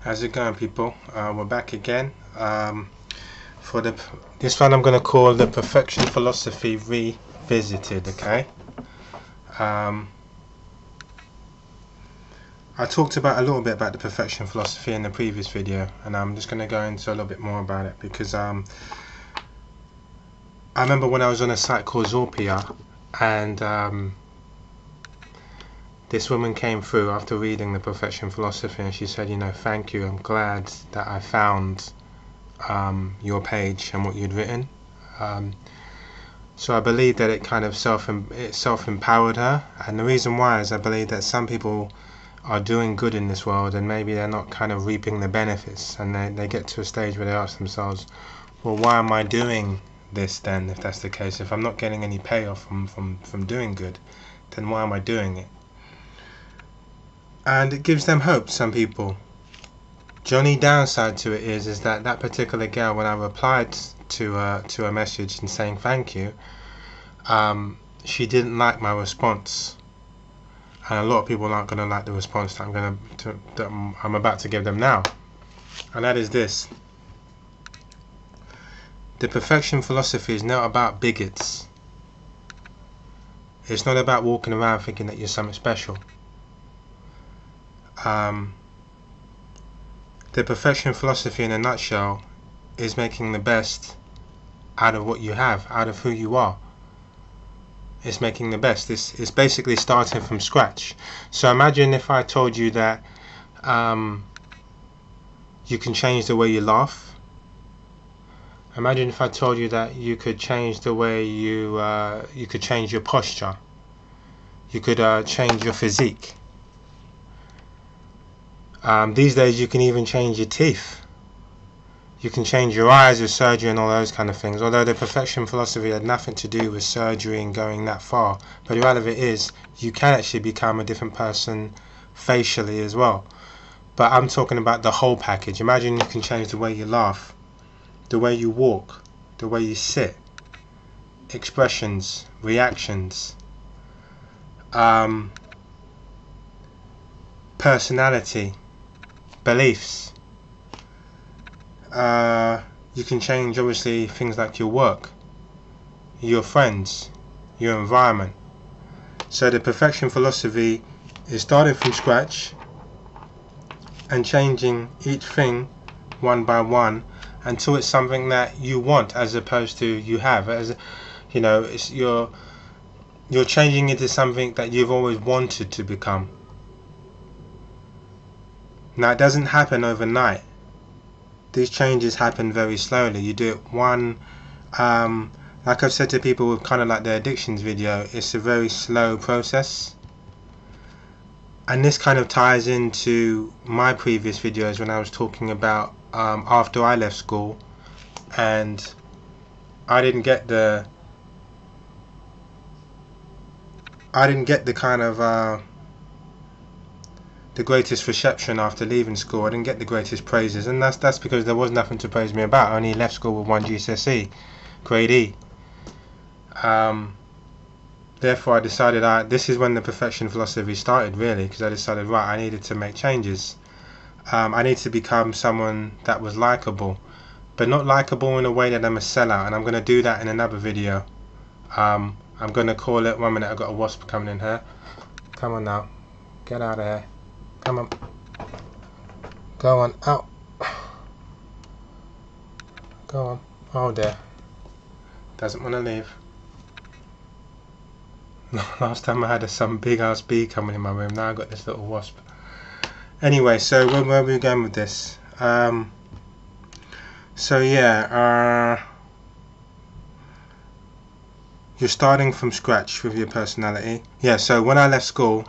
How's it going, people? We're back again. For this one, I'm going to call the Perfection Philosophy Revisited. Okay. I talked about a little bit about the Perfection Philosophy in the previous video, and I'm just going to go into a little bit more about it because I remember when I was on a site called Zorpia, and this woman came through after reading the Profection Philosophy, and she said, you know, thank you, I'm glad that I found your page and what you'd written. So I believe that it kind of self-empowered her, and the reason why is I believe that some people are doing good in this world and maybe they're not kind of reaping the benefits, and they get to a stage where they ask themselves, well, why am I doing this then? If that's the case, if I'm not getting any payoff from doing good, then why am I doing it? And it gives them hope, some people. The only downside to it is that that particular girl, when I replied to a message and saying thank you, she didn't like my response, and a lot of people aren't going to like the response that I'm about to give them now, and that is this: the Perfection Philosophy is not about bigots. It's not about walking around thinking that you're something special. The Perfection Philosophy in a nutshell is making the best out of what you have, out of who you are. It's making the best. It's basically starting from scratch. So imagine if I told you that you can change the way you laugh. Imagine if I told you that you could change the way you could change your posture. You could change your physique. These days you can even change your teeth. You can change your eyes with surgery and all those kind of things. Although the Perfection Philosophy had nothing to do with surgery and going that far. But the reality of it is, you can actually become a different person facially as well. But I'm talking about the whole package. Imagine you can change the way you laugh, the way you walk, the way you sit, expressions, reactions, personality, beliefs. You can change obviously things like your work, your friends, your environment. So the Perfection Philosophy is starting from scratch and changing each thing one by one until it's something that you want, as opposed to you have. As you know, it's you're changing it to something that you've always wanted to become. Now, it doesn't happen overnight. These changes happen very slowly. You do it one, like I've said to people with kind of like the addictions video, it's a very slow process. And this kind of ties into my previous videos when I was talking about after I left school and I didn't get the kind of the greatest reception after leaving school. I didn't get the greatest praises, and that's because there was nothing to praise me about. I only left school with 1 GCSE, grade E. Therefore I decided this is when the Perfection Philosophy started, really, because I decided, right, I needed to make changes. I need to become someone that was likable, but not likable in a way that I'm a sellout, and I'm going to do that in another video. I'm going to call it, 1 minute, I've got a wasp coming in here. Come on now, get out of here. Come on. Go on out. Go on. Oh dear. Doesn't want to leave. Last time I had some big ass bee coming in my room. Now I've got this little wasp. Anyway, so where are we going with this? So yeah, you're starting from scratch with your personality. Yeah, so when I left school,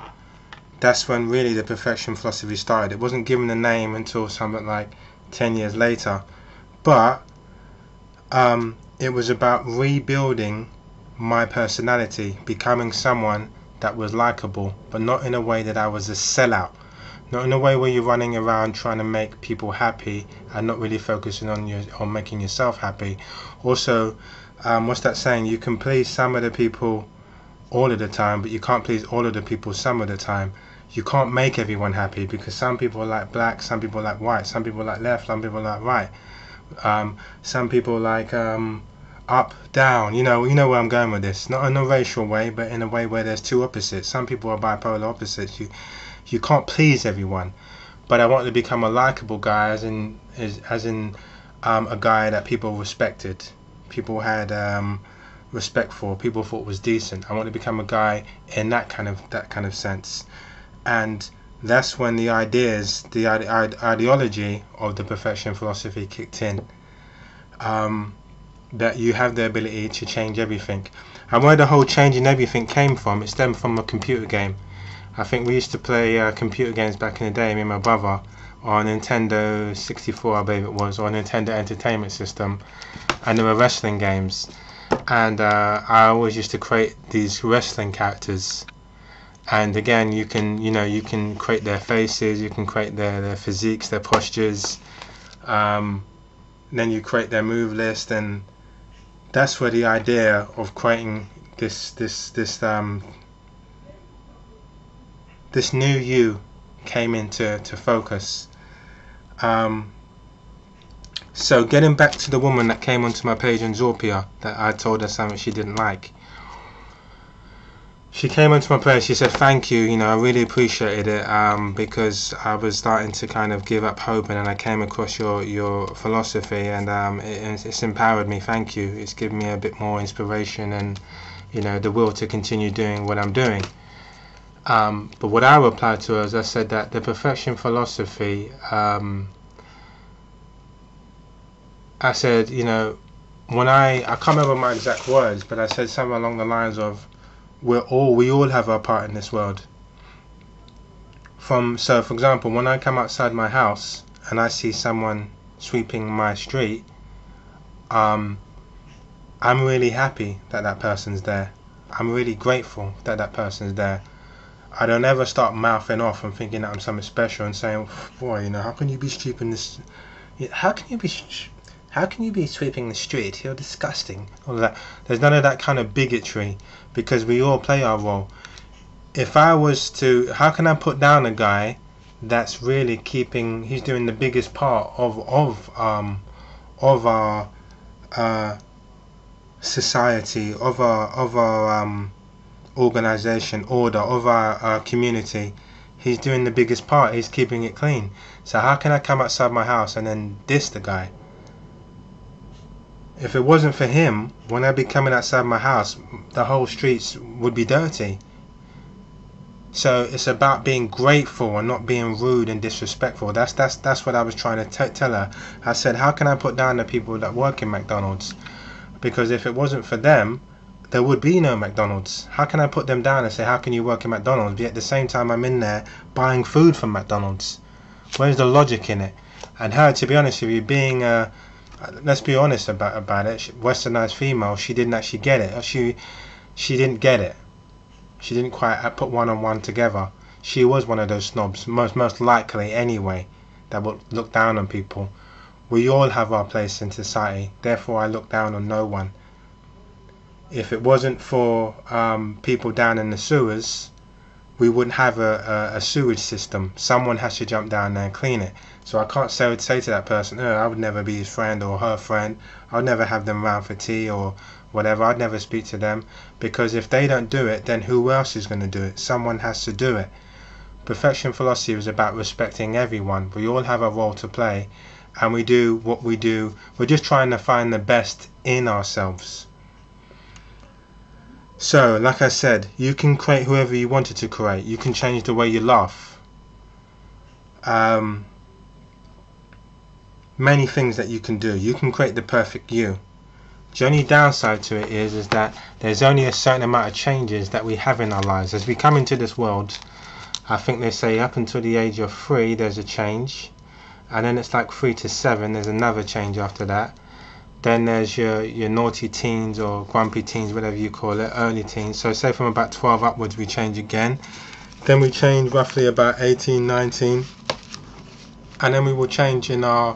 that's when really the Perfection Philosophy started. It wasn't given a name until something like 10 years later, but it was about rebuilding my personality, becoming someone that was likable, but not in a way that I was a sellout, not in a way where you're running around trying to make people happy and not really focusing on making yourself happy. Also, what's that saying? You can please some of the people all of the time, but you can't please all of the people some of the time. you can't make everyone happy, because some people like black, some people like white, some people like left, some people like right, some people like up, down. You know where I'm going with this. Not in a racial way, but in a way where there's two opposites. Some people are bipolar opposites. You can't please everyone. But I wanted to become a likable guy, as in a guy that people respected, people had respect for, people thought was decent. I want to become a guy in that kind of sense. And that's when the ideology of the perfection philosophy kicked in. That you have the ability to change everything. And where the whole changing everything came from, it stemmed from a computer game. I think we used to play computer games back in the day, me and my brother, on Nintendo 64, I believe it was, or Nintendo Entertainment System, and there were wrestling games. And I always used to create these wrestling characters. And again, you can create their faces, you can create their physiques, their postures. Then you create their move list, and that's where the idea of creating this new you came into focus. So getting back to the woman that came onto my page on Zorpia, that I told her something she didn't like. She came onto my page, she said thank you, I really appreciated it, because I was starting to kind of give up hope, and then I came across your philosophy, and it's empowered me. Thank you. It's given me a bit more inspiration and the will to continue doing what I'm doing. But what I replied to her is, I said that the perfection philosophy, I said, when I can't remember my exact words, but I said something along the lines of, we all have our part in this world. So for example, when I come outside my house and I see someone sweeping my street, I'm really happy that that person's there. I'm really grateful that that person's there. I don't ever start mouthing off and thinking that I'm something special and saying, boy, how can you be sweeping this? How can you be sweeping the street? You're disgusting. All of that. There's none of that kind of bigotry, because we all play our role. If I was to, how can I put down a guy that's really he's doing the biggest part of our society, of our organization, order, of our community. He's doing the biggest part. He's keeping it clean. So how can I come outside my house and then diss the guy? If it wasn't for him, when I'd be coming outside my house, the whole streets would be dirty. So it's about being grateful and not being rude and disrespectful. That's what I was trying to tell her. I said, how can I put down the people that work in McDonald's? Because if it wasn't for them, there would be no McDonald's. How can I put them down and say, how can you work in McDonald's, but at the same time I'm in there buying food from McDonald's? Where's the logic in it? And her, to be honest with you, being let's be honest about it, westernized female, she didn't actually get it. She didn't get it. She didn't quite put one on one together. She was one of those snobs, most likely anyway, that would look down on people. We all have our place in society, therefore I look down on no one. If it wasn't for people down in the sewers, we wouldn't have a sewage system. Someone has to jump down there and clean it. So I can't say to that person, I would never be his friend or her friend. I'd never have them round for tea or whatever. I'd never speak to them, because if they don't do it, then who else is going to do it? Someone has to do it. Perfection philosophy is about respecting everyone. We all have a role to play, and we do what we do. We're just trying to find the best in ourselves. So, like I said, you can create whoever you wanted to create. You can change the way you laugh. Many things that you can do. You can create the perfect you. The only downside to it is that there's only a certain amount of changes that we have in our lives. As we come into this world, I think they say up until the age of 3 there's a change, and then it's like 3 to 7 there's another change after that. Then there's your naughty teens or grumpy teens, whatever you call it, early teens. So say from about 12 upwards we change again. Then we change roughly about 18, 19. And then we will change in our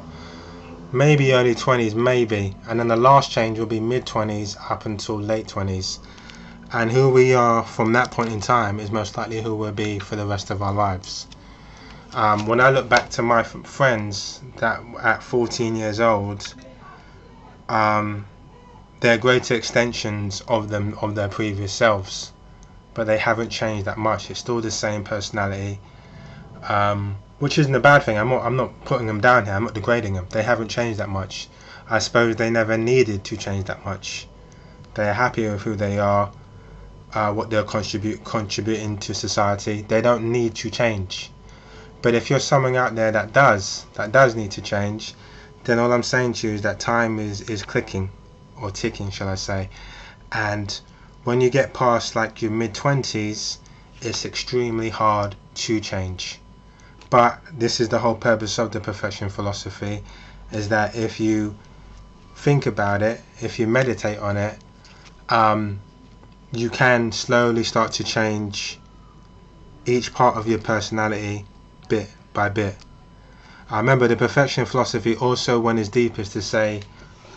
maybe early 20s, maybe. And then the last change will be mid 20s up until late 20s. and who we are from that point in time is most likely who we'll be for the rest of our lives. When I look back to my friends that at 14 years old, they're greater extensions of their previous selves, but they haven't changed that much. It's still the same personality, which isn't a bad thing. I'm not putting them down here. I'm not degrading them. They haven't changed that much. I suppose they never needed to change that much. They're happy with who they are, what they're contributing to society. They don't need to change. But if you're someone out there that does need to change, then all I'm saying to you is that time is clicking, or ticking, shall I say. And when you get past like your mid-20s, it's extremely hard to change. But this is the whole purpose of the Profection philosophy, is that if you think about it, if you meditate on it, you can slowly start to change each part of your personality bit by bit. I remember the Profection philosophy also went as deep as to say,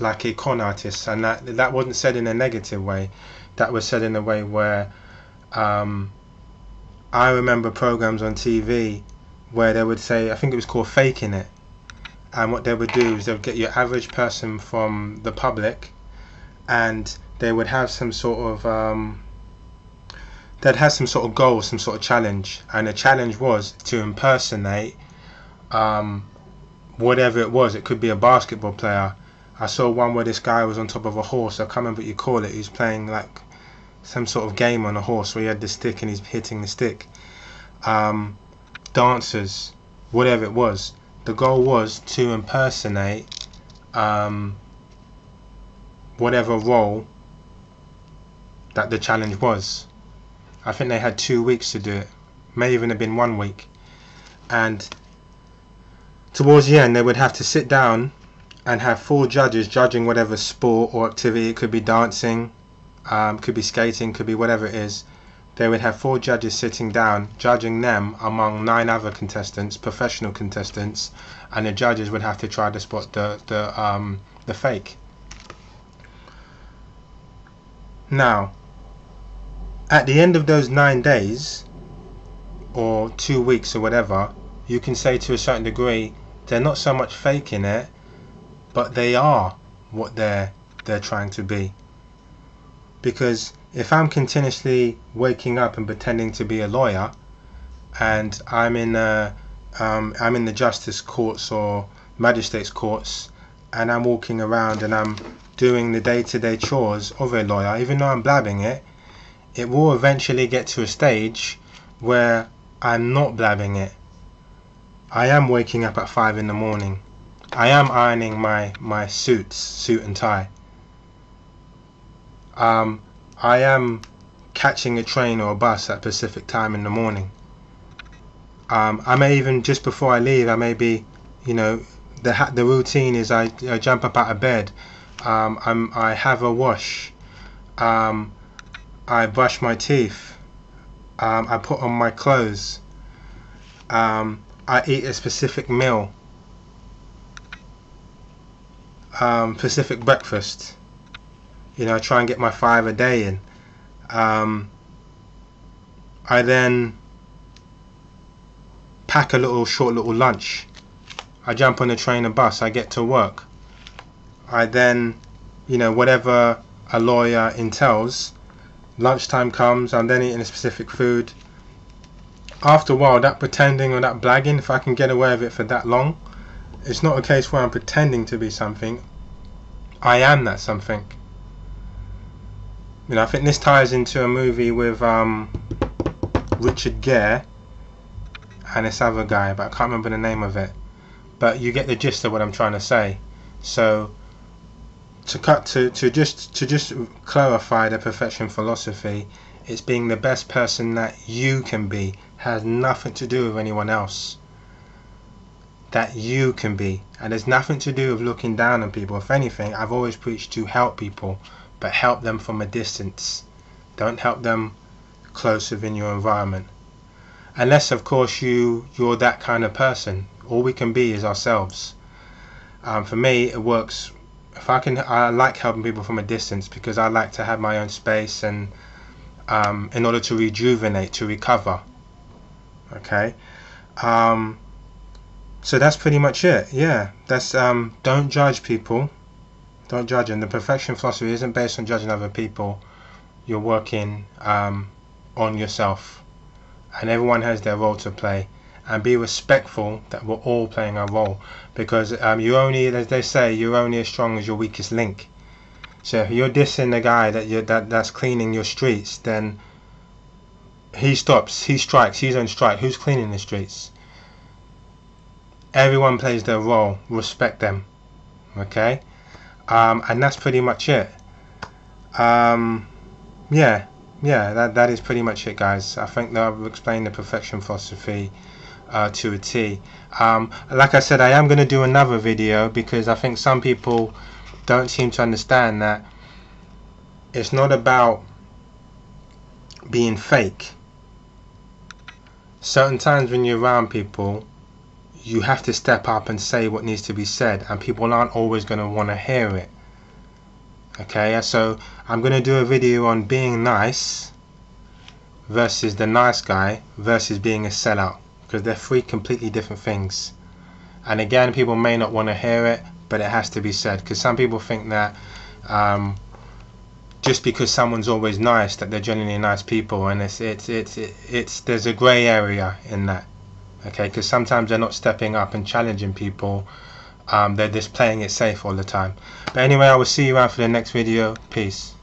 like a con artist, and that wasn't said in a negative way. That was said in a way where I remember programs on TV where they would say, I think it was called faking it, and what they would do is they would get your average person from the public, and they would have some sort of they'd have some sort of goal, some sort of challenge, and the challenge was to impersonate whatever it was. It could be a basketball player. I saw one where this guy was on top of a horse. I can't remember what you call it. He was playing like some sort of game on a horse where he had the stick and he's hitting the stick. Dancers, whatever it was. The goal was to impersonate whatever role that the challenge was. I think they had 2 weeks to do it. May even have been 1 week. And towards the end they would have to sit down and have 4 judges judging whatever sport or activity. It could be dancing, could be skating, could be whatever it is. They would have 4 judges sitting down judging them among 9 other contestants, professional contestants, and the judges would have to try to spot the fake. Now, at the end of those 9 days or 2 weeks or whatever, you can say to a certain degree they're not so much faking it, but they are what they're trying to be. Because if I'm continuously waking up and pretending to be a lawyer, and I'm in the justice courts or magistrates courts, and I'm walking around and I'm doing the day-to-day chores of a lawyer, even though I'm blabbing it, it will eventually get to a stage where I'm not blabbing it. I am waking up at 5 in the morning. I am ironing my suit and tie. I am catching a train or a bus at Pacific time in the morning. I may even, just before I leave, I may be, you know, the routine is I jump up out of bed, I have a wash, I brush my teeth, I put on my clothes, I eat a specific meal, specific breakfast. You know, I try and get my 5 a day in. I then pack a short little lunch. I jump on the train and bus, I get to work. I then, you know, whatever a lawyer entails, lunchtime comes, I'm then eating a specific food. After a while, that pretending or that blagging, if I can get away with it for that long, it's not a case where I'm pretending to be something. I am that something. You know, I think this ties into a movie with Richard Gere and this other guy, but I can't remember the name of it. But you get the gist of what I'm trying to say. So to just clarify the Profection philosophy, it's being the best person that you can be. Has nothing to do with anyone else. That you can be, and there's nothing to do with looking down on people. If anything, I've always preached to help people, but help them from a distance. Don't help them close within your environment, unless of course you're that kind of person. All we can be is ourselves. For me, it works. I like helping people from a distance because I like to have my own space, and in order to rejuvenate, to recover. Okay, so that's pretty much it. Yeah, that's don't judge people, don't judge them. The perfection philosophy isn't based on judging other people. You're working on yourself, and everyone has their role to play, and be respectful that we're all playing our role, because you only, as they say, you're only as strong as your weakest link. So if you're dissing the guy that's cleaning your streets, then he stops, he strikes, he's on strike. Who's cleaning the streets? Everyone plays their role. Respect them. Okay, and that's pretty much it. Yeah, that is pretty much it, guys. I think that I've explained the perfection philosophy to a T. Like I said, I am going to do another video, because I think some people don't seem to understand that it's not about being fake. Certain times when you're around people, you have to step up and say what needs to be said, and people aren't always going to want to hear it. Okay, so I'm going to do a video on being nice versus the nice guy versus being a sellout, because they're three completely different things. And again, people may not want to hear it, but it has to be said, because some people think that just because someone's always nice, that they're genuinely nice people, and it's there's a grey area in that. Okay, because sometimes they're not stepping up and challenging people. They're just playing it safe all the time. But anyway, I will see you around for the next video. Peace.